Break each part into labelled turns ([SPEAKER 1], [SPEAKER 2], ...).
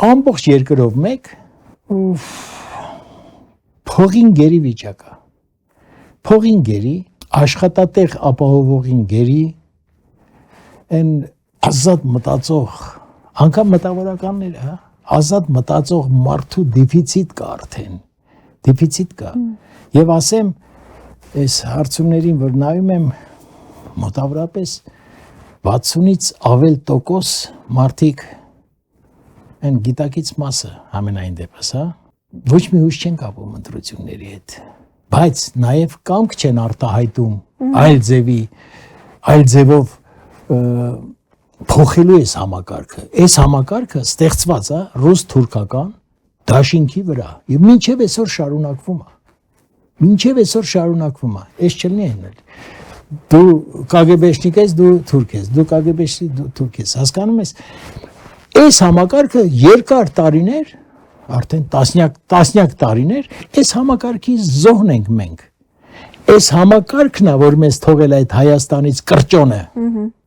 [SPEAKER 1] ամբողջ երկրով մեկ փողին գերի վիճակա։ Փողին գերի, աշխատատեղ ապահովողին գերի, այն ազատ մտածող, անգամ մտավորականները, հա, ազատ մտածող մարդու դեֆիցիտ կա արդեն, դեֆիցիտ կա։ Եվ ասեմ, այս հարցումներին, որ նայում եմ, մոտավորապես 60-ից ավել տոկոս մարդիկ այն գիտակից մասը համենայն դեպս, հա, ոչ մի հույս չեն կապում ընտրությունների հետ, բայց նաև կամք չեն արտահայտում այլ ձևով փոխելու այս համակարգը։ Այս համակարգը ստեղծված է ռուս-թուրքական դաշինքի վրա եւ մինչեւ այսօր շարունակվում է։ Մինչեւ այսօր շարունակվում է։ Այս չլինի այնալ։ Դու կագեբեշնիկ ես, դու թուրք ես, դու կագեբեշնիկ, դու թուրք ես։ Հասկանում ես։ Այս համակարգը երկար տարիներ, արդեն տասնյակ տարիներ, այս համակարգի զոհն ենք մենք։ Այս համակարգն է, որ մեզ թողել է այդ Հայաստանից կրճոնը,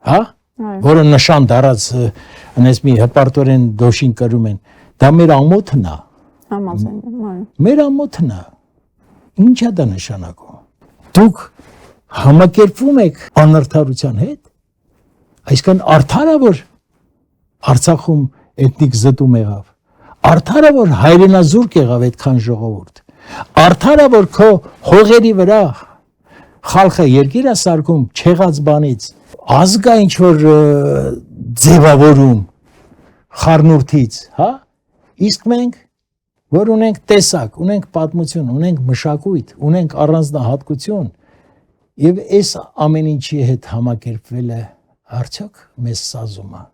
[SPEAKER 1] հա, որը նշան դարած, այնպես մի հպարտորեն դոշին կրում են, դա մեր ամոթն է։ Մեր ամոթն է։ Ինչ է դա նշանակում։ Դուք համակերպվում եք անարդարության հետ, այսինքն արդար է, որ Արցախում էթնիկ զտում եղավ, արդար է, որ հայրենազուրկ եղավ այդքան ժողովուրդ, արդար է, որ քո հողերի վրա խալխը երկիր է սարքում չեղած բանից, ազգ է ինչ որ ձևավորում խառնուրդից, հա, իսկ մենք, որ ունենք տեսակ, ունենք պատմություն, ունենք մշակույթ, ունենք առանձնահատկություն, եւ այս ամեն ինչի հետ համակերպվելը արդյոք մեզ սազում է։